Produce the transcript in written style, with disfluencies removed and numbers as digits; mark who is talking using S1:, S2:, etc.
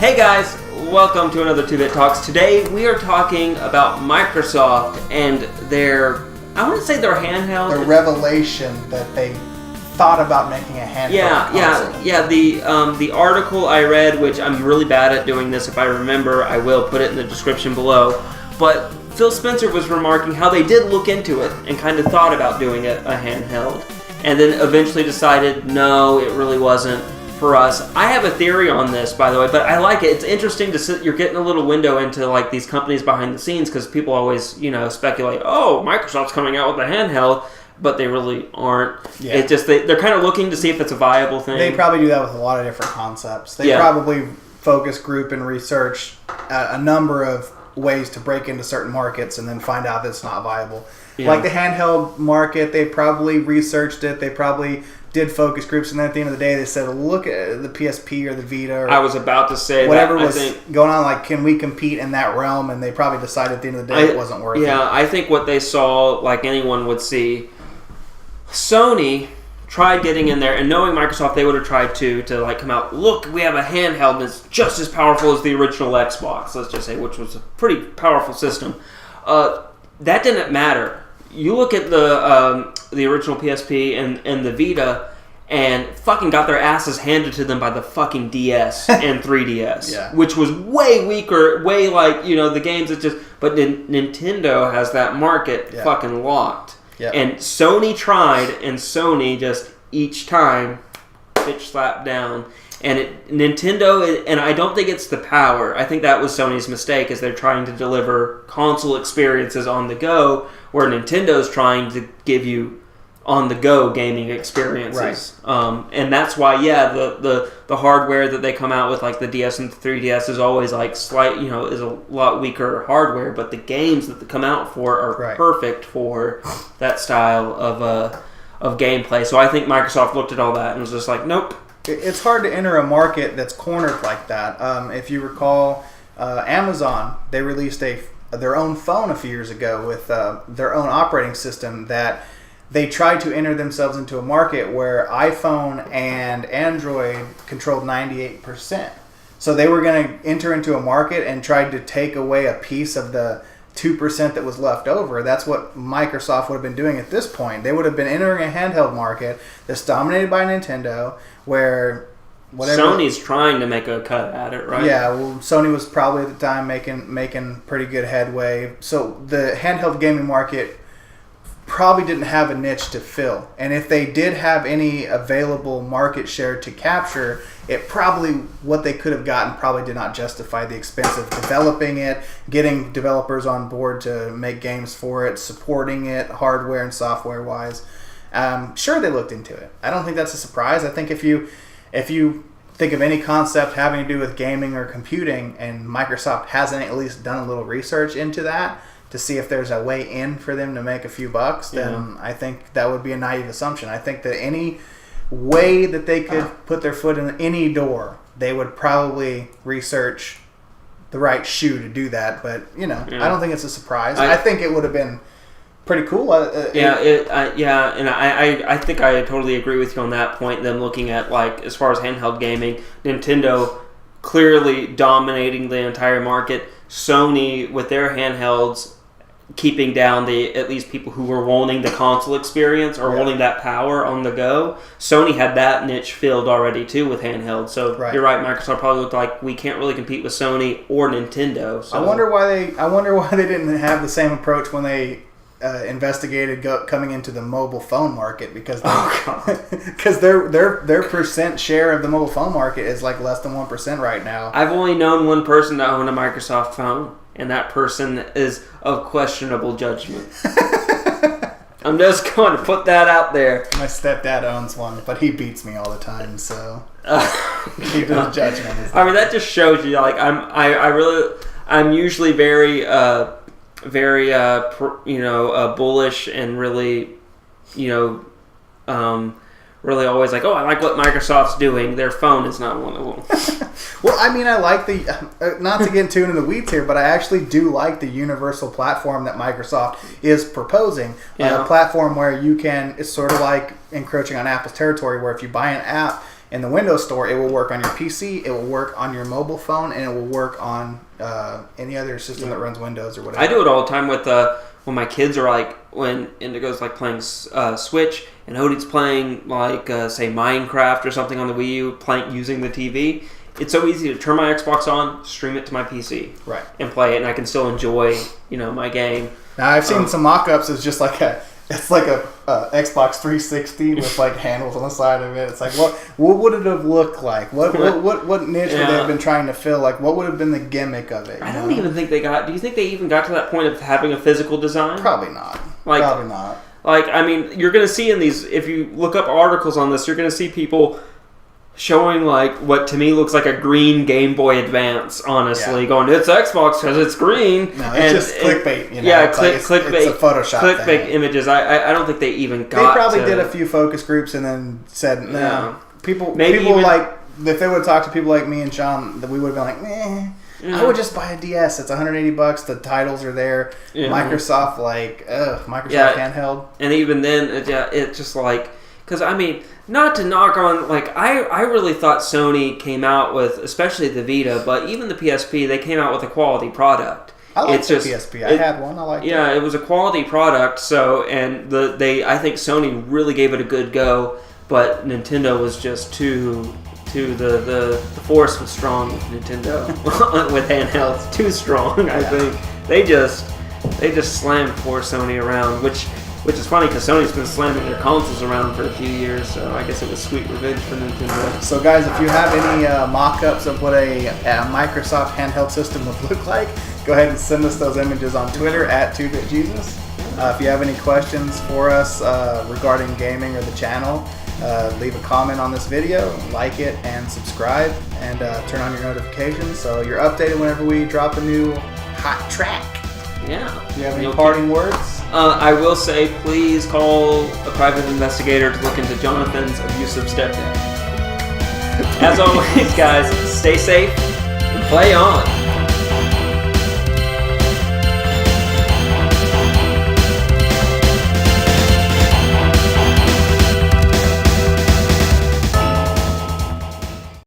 S1: Hey guys, welcome to another 2-Bit Talks. Today we are talking about Microsoft and their, I want to say their handheld.
S2: The revelation that they thought about making a handheld console.
S1: The article I read, which I'm really bad at doing this, if I remember, I will put it in the description below. But Phil Spencer was remarking how they did look into it and kind of thought about doing a handheld. And then eventually decided, no, it really wasn't for us. I have a theory on this, by the way, but I like it. It's interesting to sit. You're getting a little window into like these companies behind the scenes because people always, speculate. Oh, Microsoft's coming out with a handheld, but they really aren't. Yeah. It just they're kind of looking to see if it's a viable thing.
S2: They probably do that with a lot of different concepts. They probably focus group and research a number of ways to break into certain markets and then find out that it's not viable. Yeah. Like the handheld market, they probably researched it. They probably did focus groups, and then at the end of the day, they said, "Look at the PSP or the Vita." Or
S1: I was about to say
S2: whatever
S1: that,
S2: was going on. Like, can we compete in that realm? And they probably decided at the end of the day it wasn't worth it.
S1: Yeah, I think what they saw, like anyone would see, Sony tried getting in there, and knowing Microsoft, they would have tried to like come out. Look, we have a handheld that's just as powerful as the original Xbox. Let's just say, which was a pretty powerful system. That didn't matter. You look at the original PSP and the Vita, and fucking got their asses handed to them by the fucking DS and 3DS, which was way weaker, way like, the games that just... But Nintendo has that market fucking locked. Yep. And Sony tried, and Sony just each time bitch slapped down. And Nintendo, and I don't think it's the power. I think that was Sony's mistake, is they're trying to deliver console experiences on the go, where Nintendo's trying to give you on-the-go gaming experiences. Right. And that's why, the hardware that they come out with, like the DS and the 3DS, is always like is a lot weaker hardware, but the games that they come out for are perfect for that style of gameplay. So I think Microsoft looked at all that and was just like, nope.
S2: It's hard to enter a market that's cornered like that. If you recall, Amazon, they released their own phone a few years ago with their own operating system that they tried to enter themselves into a market where iPhone and Android controlled 98%. So they were going to enter into a market and tried to take away a piece of the 2% that was left over. That's what Microsoft would have been doing at this point. They would have been entering a handheld market that's dominated by Nintendo, where
S1: Sony's trying to make a cut at it, right?
S2: Yeah, well, Sony was probably at the time making pretty good headway. So the handheld gaming market probably didn't have a niche to fill. And if they did have any available market share to capture, it probably, what they could have gotten probably did not justify the expense of developing it, getting developers on board to make games for it, supporting it hardware and software wise. Sure, they looked into it. I don't think that's a surprise. I think if you think of any concept having to do with gaming or computing, and Microsoft hasn't at least done a little research into that to see if there's a way in for them to make a few bucks, then I think that would be a naive assumption. I think that any way that they could put their foot in any door, they would probably research the right shoe to do that. But, I don't think it's a surprise. I think it would have been pretty cool.
S1: And I think I totally agree with you on that point. Them looking at, like, as far as handheld gaming, Nintendo clearly dominating the entire market. Sony with their handhelds keeping down at least people who were wanting the console experience or wanting that power on the go. Sony had that niche filled already too with handhelds. So you're right, Microsoft probably looked like we can't really compete with Sony or Nintendo. So.
S2: I wonder why they didn't have the same approach when they investigated coming into the mobile phone market, because their percent share of the mobile phone market is like less than 1% right now.
S1: I've only known one person to own a Microsoft phone, and that person is of questionable judgment. I'm just going to put that out there.
S2: My stepdad owns one, but he beats me all the time, so his judgment is.
S1: I mean, that just shows you, like, I'm usually very bullish and really, really always like, I like what Microsoft's doing. Their phone is not one of them.
S2: Well, I mean, I like the, not to get too into the weeds here, but I actually do like the universal platform that Microsoft is proposing. A platform where you can, it's sort of like encroaching on Apple's territory, where if you buy an app, In the Windows Store, it will work on your PC, it will work on your mobile phone, and it will work on any other system that runs Windows or whatever.
S1: I do it all the time with when my kids are like, when Indigo's like playing Switch and Odie's playing like say Minecraft or something on the Wii U, using the TV. It's so easy to turn my Xbox on, stream it to my PC,
S2: right,
S1: and play it, and I can still enjoy my game.
S2: Now I've seen some mock-ups. It's just like a Xbox 360 with like handles on the side of it. It's like what would it have looked like? What niche would they have been trying to fill? Like what would have been the gimmick of it?
S1: I don't even think they got. Do you think they even got to that point of having a physical design?
S2: Probably not. Probably not.
S1: Like I mean, you're going to see in these. If you look up articles on this, you're going to see people showing like what to me looks like a green Game Boy Advance, honestly, going, it's Xbox because it's green.
S2: No, it's just clickbait,
S1: Yeah, clickbait.
S2: It's a Photoshop
S1: clickbait
S2: thing.
S1: Images. I don't think they even got.
S2: They probably did a few focus groups and then said no. Yeah. People
S1: even,
S2: like if they would have talked to people like me and Sean, that we would have been like, meh. I would just buy a DS. It's $180. The titles are there. Yeah. Microsoft Handheld.
S1: And even then, it's just like, because I mean, not to knock on, like, I really thought Sony came out with, especially the Vita, but even the PSP, they came out with a quality product.
S2: I like the PSP. I had one. I liked it.
S1: Yeah, it was a quality product. So, and I think Sony really gave it a good go, but Nintendo was just the force was strong with Nintendo with handhelds, too strong. I think they just slammed poor Sony around, which is funny because Sony's been slamming their consoles around for a few years, so I guess it was sweet revenge for Nintendo.
S2: So guys, if you have any mock-ups of what a Microsoft handheld system would look like, go ahead and send us those images on Twitter at 2BitJesus. If you have any questions for us regarding gaming or the channel, leave a comment on this video, like it, and subscribe, and turn on your notifications so you're updated whenever we drop a new hot track.
S1: Yeah.
S2: Do you have any parting words?
S1: I will say, please call a private investigator to look into Jonathan's abusive stepdad. As always, guys, stay safe and play on.